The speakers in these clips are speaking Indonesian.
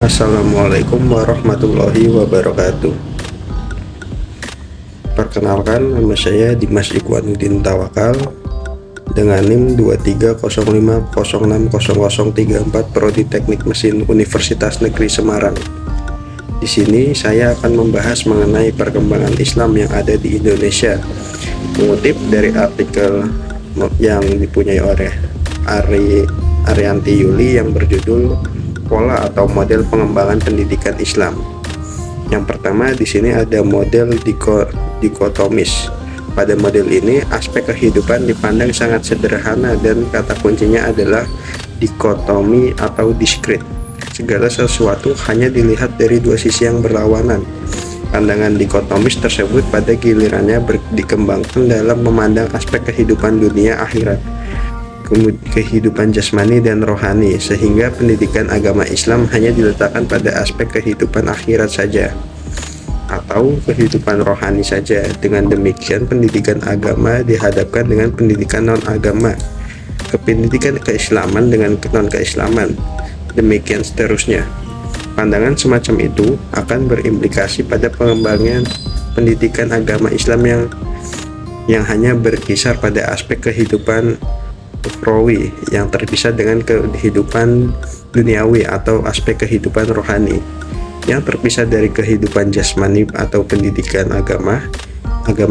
Assalamualaikum warahmatullahi wabarakatuh. Perkenalkan, nama saya Dimas Ikhwanuddin Tawakal dengan NIM 2305060034 Prodi Teknik Mesin Universitas Negeri Semarang. Di sini saya akan membahas mengenai perkembangan Islam yang ada di Indonesia, mengutip dari artikel yang dipunyai oleh Arianti Yuli yang berjudul Pola atau Model Pengembangan Pendidikan Islam. Yang pertama di sini ada model dikotomis. Pada model ini aspek kehidupan dipandang sangat sederhana dan kata kuncinya adalah dikotomi atau diskrit. Segala sesuatu hanya dilihat dari dua sisi yang berlawanan. Pandangan dikotomis tersebut pada gilirannya dikembangkan dalam memandang aspek kehidupan dunia akhirat, kehidupan jasmani dan rohani, sehingga pendidikan agama Islam hanya diletakkan pada aspek kehidupan akhirat saja atau kehidupan rohani saja. Dengan demikian pendidikan agama dihadapkan dengan pendidikan non-agama, pendidikan keislaman dengan non-keislaman, demikian seterusnya. Pandangan semacam itu akan berimplikasi pada pengembangan pendidikan agama Islam yang hanya berkisar pada aspek kehidupan ukhrawi yang terpisah dengan kehidupan duniawi atau aspek kehidupan rohani yang terpisah dari kehidupan jasmani. Atau pendidikan agama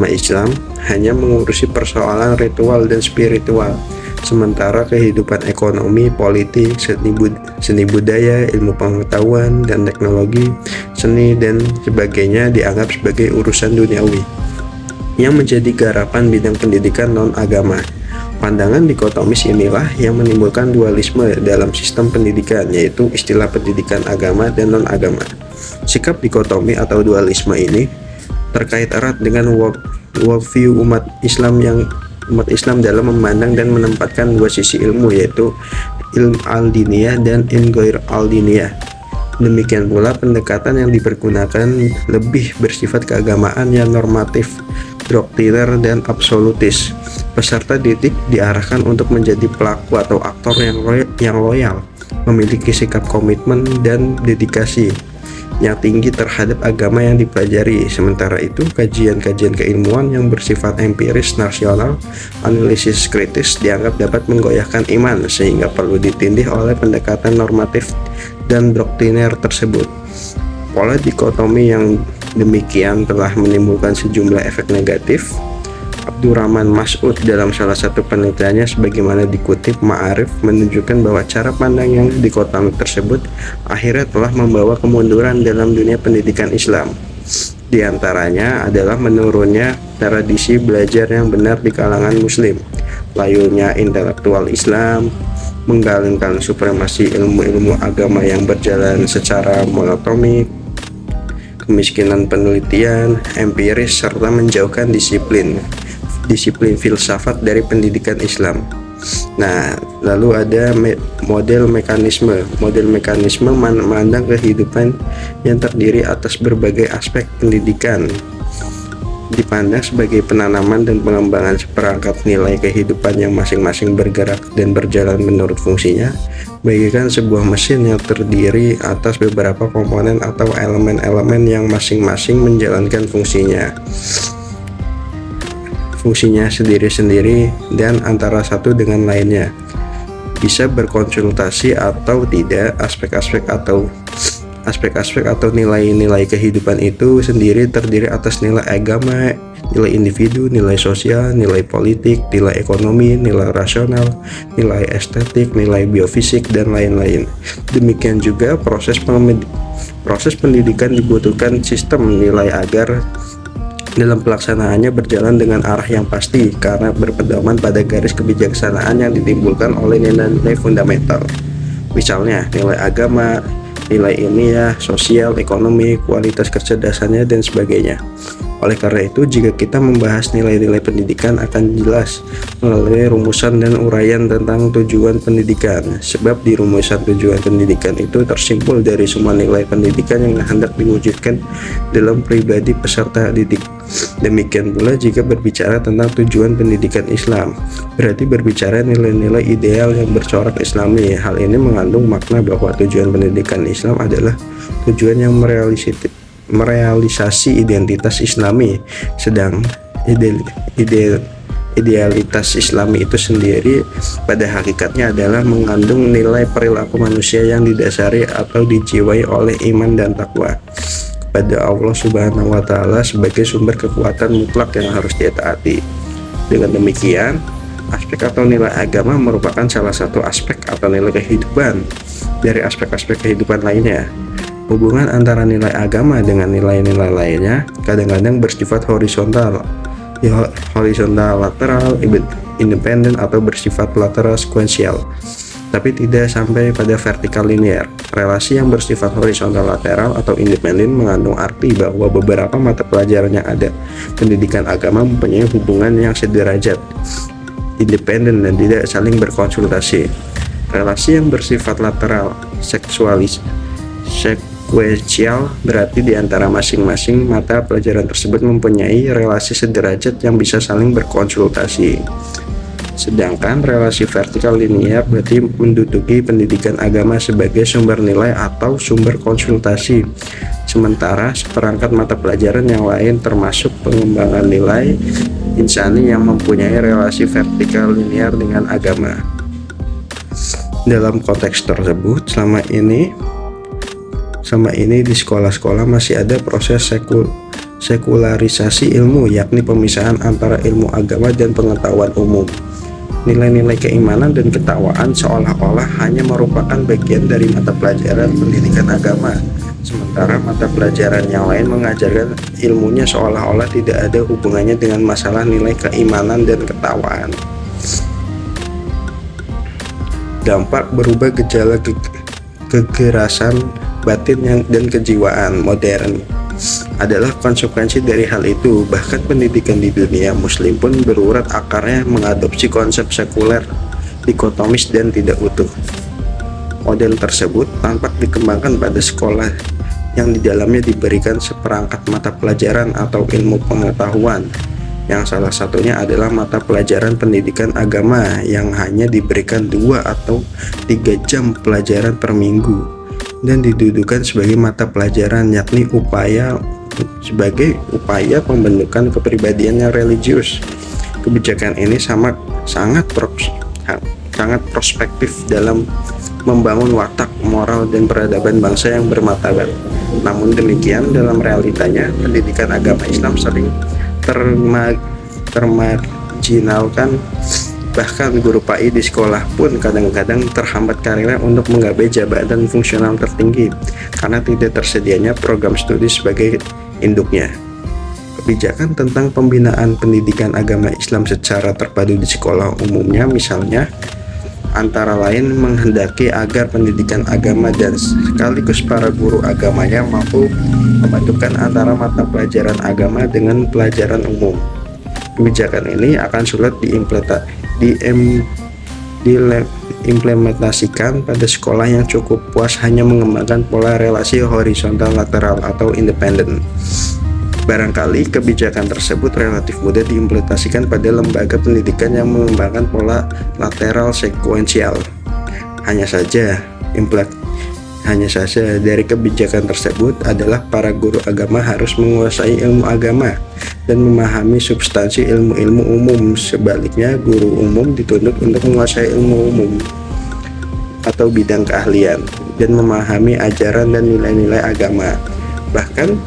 Islam hanya mengurusi persoalan ritual dan spiritual, sementara kehidupan ekonomi, politik, seni budaya, ilmu pengetahuan dan teknologi, seni dan sebagainya dianggap sebagai urusan duniawi yang menjadi garapan bidang pendidikan non-agama. Pandangan dikotomis inilah yang menimbulkan dualisme dalam sistem pendidikan, yaitu istilah pendidikan agama dan non-agama. Sikap dikotomi atau dualisme ini terkait erat dengan worldview umat Islam dalam memandang dan menempatkan dua sisi ilmu, yaitu ilm al-diniyah dan ilm ghair al-diniyah. Demikian pula pendekatan yang dipergunakan lebih bersifat keagamaan yang normatif, doktriner dan absolutis. Peserta didik diarahkan untuk menjadi pelaku atau aktor yang loyal, memiliki sikap komitmen dan dedikasi yang tinggi terhadap agama yang dipelajari. Sementara itu, kajian-kajian keilmuan yang bersifat empiris, nasional, analisis kritis dianggap dapat menggoyahkan iman, sehingga perlu ditindih oleh pendekatan normatif dan doktriner tersebut. Pola dikotomi yang demikian telah menimbulkan sejumlah efek negatif. Abdurrahman Mas'ud dalam salah satu penelitiannya sebagaimana dikutip Ma'arif menunjukkan bahwa cara pandang yang dikotomi tersebut akhirnya telah membawa kemunduran dalam dunia pendidikan Islam. Di antaranya adalah menurunnya tradisi belajar yang benar di kalangan muslim, layunya intelektual Islam, menggalingkan supremasi ilmu-ilmu agama yang berjalan secara monotonik, kemiskinan penelitian empiris, serta menjauhkan disiplin filsafat dari pendidikan Islam. Nah, lalu ada model mekanisme memandang kehidupan yang terdiri atas berbagai aspek pendidikan, dipandang sebagai penanaman dan pengembangan seperangkat nilai kehidupan yang masing-masing bergerak dan berjalan menurut fungsinya, bagaikan sebuah mesin yang terdiri atas beberapa komponen atau elemen-elemen yang masing-masing menjalankan fungsinya sendiri-sendiri dan antara satu dengan lainnya. Bisa berkonsultasi atau tidak, aspek-aspek atau nilai-nilai kehidupan itu sendiri terdiri atas nilai agama, nilai individu, nilai sosial, nilai politik, nilai ekonomi, nilai rasional, nilai estetik, nilai biofisik, dan lain-lain. Demikian juga proses pendidikan dibutuhkan sistem nilai agar dalam pelaksanaannya berjalan dengan arah yang pasti, karena berpedoman pada garis kebijaksanaan yang ditimbulkan oleh nilai-nilai fundamental. Misalnya nilai agama, nilai ilmiah, sosial, ekonomi, kualitas kecerdasannya, dan sebagainya. Oleh karena itu, jika kita membahas nilai-nilai pendidikan akan jelas melalui rumusan dan uraian tentang tujuan pendidikan. Sebab di rumusan tujuan pendidikan itu tersimpul dari semua nilai pendidikan yang hendak diwujudkan dalam pribadi peserta didik. Demikian pula jika berbicara tentang tujuan pendidikan Islam, berarti berbicara nilai-nilai ideal yang bercorak Islami. Hal ini mengandung makna bahwa tujuan pendidikan Islam adalah tujuan yang merealisasi identitas Islami, sedang idealitas Islami itu sendiri pada hakikatnya adalah mengandung nilai perilaku manusia yang didasari atau dijiwai oleh iman dan takwa kepada Allah Subhanahu wa Ta'ala sebagai sumber kekuatan mutlak yang harus ditaati. Dengan demikian, aspek atau nilai agama merupakan salah satu aspek atau nilai kehidupan dari aspek-aspek kehidupan lainnya. Hubungan antara nilai agama dengan nilai-nilai lainnya kadang-kadang bersifat horizontal, lateral, independen, atau bersifat lateral sekuensial, tapi tidak sampai pada vertikal linear. Relasi yang bersifat horizontal, lateral, atau independen mengandung arti bahwa beberapa mata pelajaran yang ada pendidikan agama mempunyai hubungan yang sederajat, independen, dan tidak saling berkonsultasi. Relasi yang bersifat lateral, sekuensial, berarti di antara masing-masing mata pelajaran tersebut mempunyai relasi sederajat yang bisa saling berkonsultasi. Sedangkan relasi vertikal linear berarti menduduki pendidikan agama sebagai sumber nilai atau sumber konsultasi. Sementara seperangkat mata pelajaran yang lain termasuk pengembangan nilai insani yang mempunyai relasi vertikal linear dengan agama. Dalam konteks tersebut, selama ini di sekolah-sekolah masih ada proses sekularisasi ilmu, yakni pemisahan antara ilmu agama dan pengetahuan umum. Nilai-nilai keimanan dan ketakwaan seolah-olah hanya merupakan bagian dari mata pelajaran pendidikan agama, sementara mata pelajaran yang lain mengajarkan ilmunya seolah-olah tidak ada hubungannya dengan masalah nilai keimanan dan ketakwaan. Dampak berubah gejala kegerasan batin dan kejiwaan modern adalah konsekuensi dari hal itu. Bahkan pendidikan di dunia muslim pun berurat akarnya mengadopsi konsep sekuler, dikotomis, dan tidak utuh. Model tersebut tampak dikembangkan pada sekolah yang di dalamnya diberikan seperangkat mata pelajaran atau ilmu pengetahuan, yang salah satunya adalah mata pelajaran pendidikan agama yang hanya diberikan 2 atau 3 jam pelajaran per minggu dan didudukan sebagai mata pelajaran, yakni sebagai upaya pembentukan kepribadian yang religius. Kebijakan ini sangat prospektif dalam membangun watak, moral, dan peradaban bangsa yang bermartabat. Namun demikian, dalam realitanya pendidikan agama Islam sering termarginalkan. Bahkan guru PAI di sekolah pun kadang-kadang terhambat karirnya untuk menggapai jabatan fungsional tertinggi karena tidak tersedianya program studi sebagai induknya. Kebijakan tentang pembinaan pendidikan agama Islam secara terpadu di sekolah umumnya misalnya antara lain menghendaki agar pendidikan agama dan sekaligus para guru agamanya mampu memadukan antara mata pelajaran agama dengan pelajaran umum. Kebijakan ini akan sulit diimplementasikan pada sekolah yang cukup puas hanya mengembangkan pola relasi horizontal, lateral, atau independen. Barangkali kebijakan tersebut relatif mudah diimplementasikan pada lembaga pendidikan yang mengembangkan pola lateral sekuensial. Hanya saja dari kebijakan tersebut adalah para guru agama harus menguasai ilmu agama dan memahami substansi ilmu-ilmu umum. Sebaliknya, guru umum dituntut untuk menguasai ilmu umum atau bidang keahlian dan memahami ajaran dan nilai-nilai agama. Bahkan,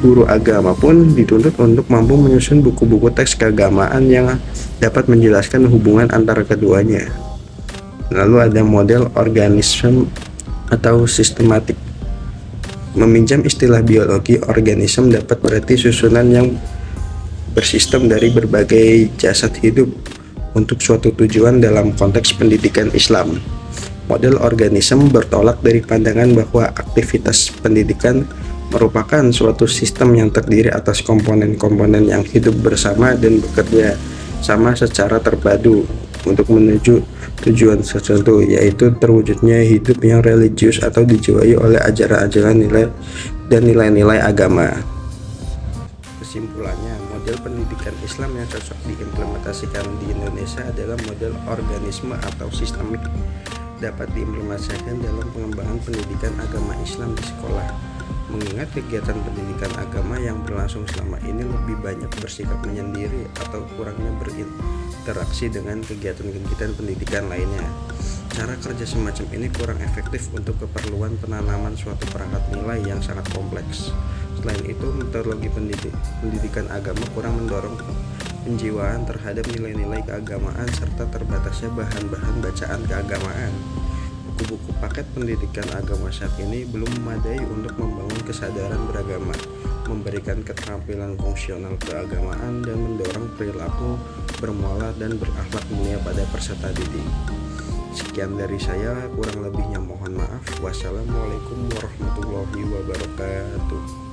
guru agama pun dituntut untuk mampu menyusun buku-buku teks keagamaan yang dapat menjelaskan hubungan antara keduanya. Lalu ada model organisme atau sistematik. Meminjam istilah biologi, organisme dapat berarti susunan yang bersistem dari berbagai jasad hidup untuk suatu tujuan dalam konteks pendidikan Islam. Model organisme bertolak dari pandangan bahwa aktivitas pendidikan merupakan suatu sistem yang terdiri atas komponen-komponen yang hidup bersama dan bekerja sama secara terpadu untuk menuju tujuan tertentu, yaitu terwujudnya hidup yang religius atau dijiwai oleh ajaran-ajaran nilai dan nilai-nilai agama. Kesimpulannya, model pendidikan Islam yang cocok diimplementasikan di Indonesia adalah model organisme atau sistemik, dapat diimplementasikan dalam pengembangan pendidikan agama Islam di sekolah. Mengingat kegiatan pendidikan agama yang berlangsung selama ini lebih banyak bersikap menyendiri atau kurangnya berinteraksi dengan kegiatan-kegiatan pendidikan lainnya, cara kerja semacam ini kurang efektif untuk keperluan penanaman suatu perangkat nilai yang sangat kompleks. Selain itu, metodologi pendidikan agama kurang mendorong penjiwaan terhadap nilai-nilai keagamaan serta terbatasnya bahan-bahan bacaan keagamaan. Buku-buku paket pendidikan agama saat ini belum memadai untuk membangun kesadaran beragama, memberikan keterampilan fungsional keagamaan, dan mendorong perilaku bermuamalah dan berakhlak mulia pada peserta didik. Sekian dari saya, kurang lebihnya mohon maaf. Wassalamualaikum warahmatullahi wabarakatuh.